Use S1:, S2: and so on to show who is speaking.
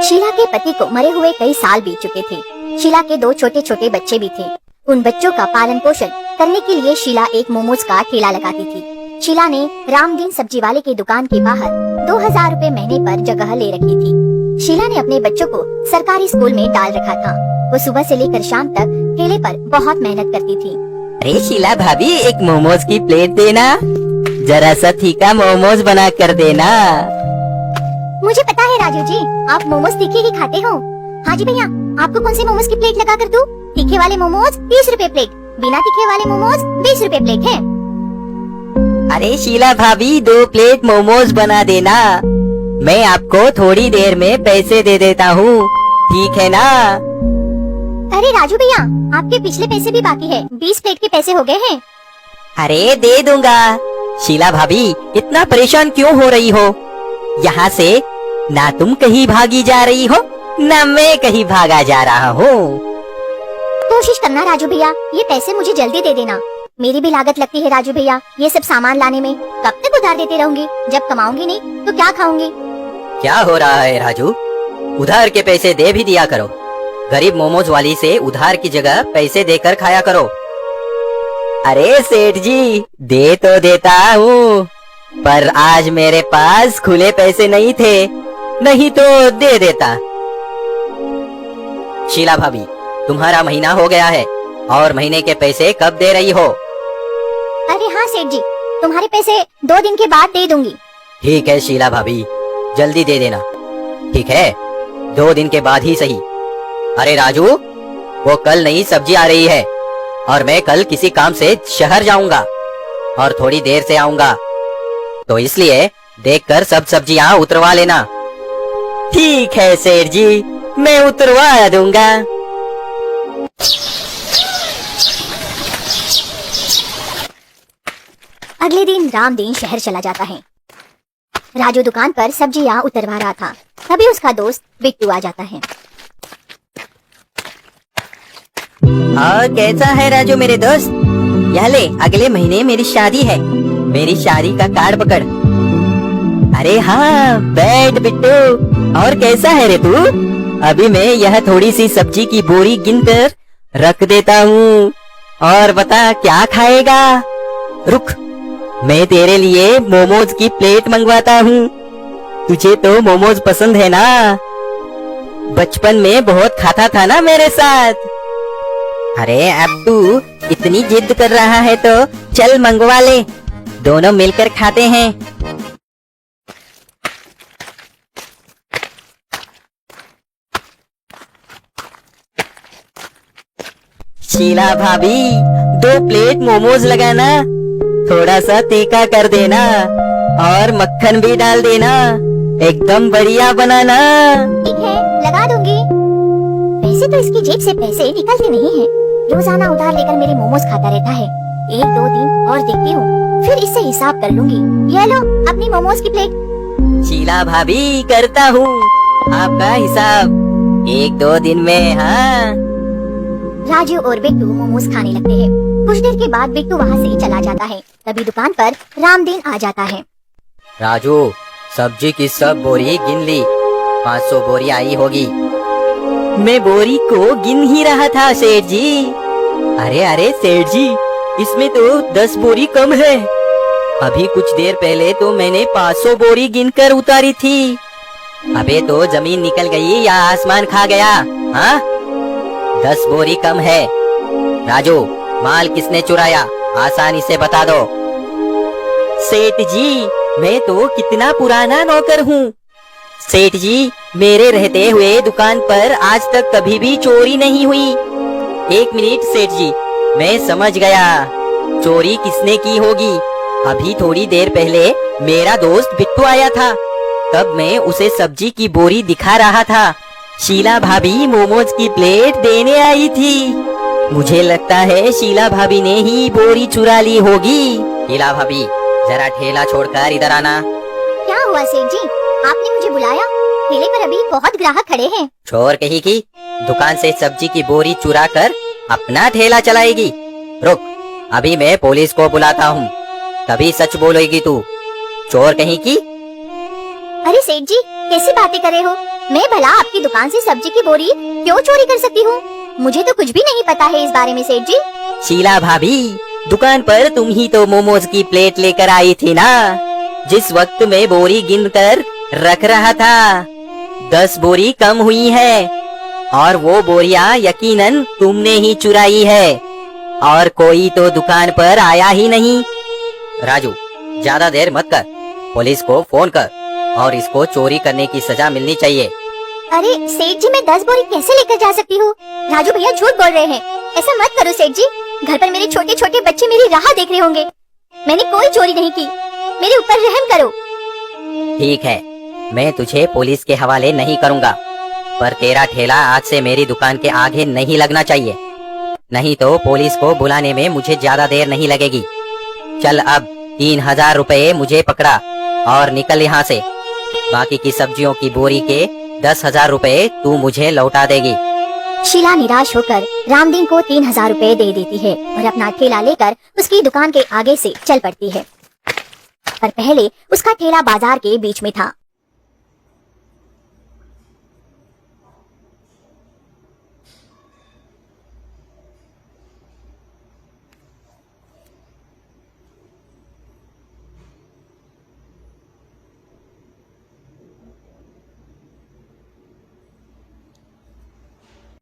S1: शीला के पति को मरे हुए कई साल बीत चुके थे। शीला के 2 छोटे छोटे बच्चे भी थे। उन बच्चों का पालन पोषण करने के लिए शीला एक मोमोज का ठेला लगाती थी। शीला ने रामदीन सब्जी वाले की दुकान के बाहर 2000 रुपए महीने पर जगह ले रखी थी। शीला ने अपने बच्चों को सरकारी स्कूल में डाल रखा था। वो सुबह से लेकर शाम तक ठेले पर बहुत मेहनत करती थी।
S2: अरे शीला भाभी, एक मोमोज की प्लेट देना, जरा सा तीखा मोमोज बना कर देना।
S1: मुझे पता है राजू जी, आप मोमोज तीखे ही खाते हो। हाँ जी भैया, आपको कौन से मोमोज की प्लेट लगा कर दूं? तीखे वाले मोमोज 30 रुपए प्लेट, बिना तीखे वाले मोमोज 20 रुपए प्लेट है।
S2: अरे शीला भाभी, 2 प्लेट मोमोज बना देना, मैं आपको थोड़ी देर में पैसे दे देता हूँ, ठीक है ना?
S1: अरे राजू भैया, आपके पिछले पैसे भी बाकी है, 20 प्लेट के पैसे हो गए हैं।
S2: अरे दे दूंगा। शीला भाभी, इतना परेशान क्यों हो रही हो? यहाँ से ना तुम कहीं भागी जा रही हो, ना मैं कहीं भागा जा रहा हूँ।
S1: कोशिश करना राजू भैया, ये पैसे मुझे जल्दी दे देना। मेरी भी लागत लगती है राजू भैया, ये सब सामान लाने में। कब तक उधार देती रहूंगी? जब कमाऊंगी नहीं तो क्या खाऊंगी?
S2: क्या हो रहा है राजू? उधार के पैसे दे भी दिया करो। गरीब मोमोज वाली से उधार की जगह पैसे देकर खाया करो। अरे सेठ जी, दे तो देता हूँ, पर आज मेरे पास खुले पैसे नहीं थे, नहीं तो दे देता। शीला भाभी, तुम्हारा महीना हो गया है और महीने के पैसे कब दे रही हो?
S1: अरे हाँ सेठ जी, तुम्हारे पैसे 2 दिन के बाद दे दूंगी।
S2: ठीक है शीला भाभी, जल्दी दे देना। ठीक है, 2 दिन के बाद ही सही। अरे राजू, वो कल नई सब्जी आ रही है और मैं कल किसी काम से शहर जाऊंगा और थोड़ी देर से आऊंगा, तो इसलिए देखकर सब सब्जियां उतरवा लेना। ठीक है सेठ जी, मैं उतरवा दूंगा।
S1: अगले दिन रामदीन शहर चला जाता है। राजू दुकान पर सब्जियां उतरवा रहा था, तभी उसका दोस्त बिट्टू आ जाता है।
S2: और कैसा है राजू मेरे दोस्त? यह ले, अगले महीने मेरी शादी है, मेरी शादी का कार्ड पकड़। अरे हाँ, बैठ बिट्टू। और कैसा है रे तू? अभी मैं यह थोड़ी सी सब्जी की बोरी गिनकर रख देता हूँ, और बता क्या खाएगा? रुक, मैं तेरे लिए मोमोज की प्लेट मंगवाता हूँ। तुझे तो मोमोज पसंद है ना? बचपन में बहुत खाता था ना मेरे साथ। अरे अब तू इतनी जिद कर रहा है तो चल मंगवा ले, दोनों मिलकर खाते हैं। शीला भाभी, 2 प्लेट मोमोज लगाना, थोड़ा सा तीखा कर देना और मक्खन भी डाल देना, एकदम बढ़िया बनाना।
S1: ठीक है, लगा दूंगी। वैसे तो इसकी जेब से पैसे निकलते नहीं हैं। रोजाना उधार लेकर मेरे मोमोज खाता रहता है। 1-2 दिन और देखती हूँ, फिर इससे हिसाब कर लूंगी। ये लो अपनी मोमोज की प्लेट।
S2: शीला भाभी, करता हूँ आपका हिसाब 1-2 दिन में। हाँ।
S1: राजू और बिट्टू मोमोज खाने लगते हैं। कुछ देर के बाद बिट्टू वहाँ से चला जाता है, तभी दुकान पर रामदीन आ जाता है।
S2: राजू, सब्जी की सब बोरी गिन ली, 500 बोरी आई होगी। मैं बोरी को गिन ही रहा था सेठ जी। अरे सेठ जी, इसमें तो 10 बोरी कम है। अभी कुछ देर पहले तो मैंने 500 बोरी गिनकर उतारी थी। अबे तो जमीन निकल गई या आसमान खा गया? हाँ, 10 बोरी कम है। राजू, माल किसने चुराया? आसानी से बता दो। सेठ जी, मैं तो कितना पुराना नौकर हूँ। सेठ जी, मेरे रहते हुए दुकान पर आज तक कभी भी चोरी नहीं हुई। 1 मिनट सेठ जी, मैं समझ गया, चोरी किसने की होगी। अभी थोड़ी देर पहले मेरा दोस्त बिट्टू आया था, तब मैं उसे सब्जी की बोरी दिखा रहा था। शीला भाभी मोमोज की प्लेट देने आई थी। मुझे लगता है शीला भाभी ने ही बोरी चुरा ली होगी। शीला भाभी, जरा ठेला छोड़कर इधर आना।
S1: क्या हुआ सेठ जी, आपने मुझे बुलाया? ठेले पर अभी बहुत ग्राहक खड़े हैं।
S2: चोर कहीं की दुकान से सब्जी की बोरी चुरा कर अपना ठेला चलाएगी? रुक, अभी मैं पुलिस को बुलाता हूँ, तभी सच बोलेगी तू। चोर कहीं की।
S1: अरे सेठ जी, कैसी बातें कर रहे हो? मैं भला आपकी दुकान से सब्जी की बोरी क्यों चोरी कर सकती हूँ? मुझे तो कुछ भी नहीं पता है इस बारे में सेठ जी।
S2: शीला भाभी, दुकान पर तुम ही तो मोमोज की प्लेट लेकर आई थी ना, जिस वक्त मैं बोरी गिन कर रख रहा था। 10 बोरी कम हुई है और वो बोरियां यकीनन तुमने ही चुराई है और कोई तो दुकान पर आया ही नहीं। राजू, ज्यादा देर मत कर, पुलिस को फोन कर और इसको चोरी करने की सजा मिलनी चाहिए।
S1: अरे सेठ जी, मैं 10 बोरी कैसे लेकर जा सकती हूँ? राजू भैया झूठ बोल रहे हैं। ऐसा मत करो सेठ जी, घर पर मेरे छोटे छोटे बच्चे मेरी राह देख रहे होंगे। मैंने कोई चोरी नहीं की, मेरे ऊपर रहम करो।
S2: ठीक है, मैं तुझे पुलिस के हवाले नहीं करूँगा, पर तेरा ठेला आज से मेरी दुकान के आगे नहीं लगना चाहिए, नहीं तो पुलिस को बुलाने में मुझे ज्यादा देर नहीं लगेगी। चल अब 3000 रुपए मुझे पकड़ा और निकल यहाँ से। बाकी की सब्जियों की बोरी के 10,000 रुपए तू मुझे लौटा देगी।
S1: शीला निराश होकर रामदीन को 3000 रुपए दे देती है और अपना ठेला लेकर उसकी दुकान के आगे से चल पड़ती है। पर पहले उसका ठेला बाजार के बीच में था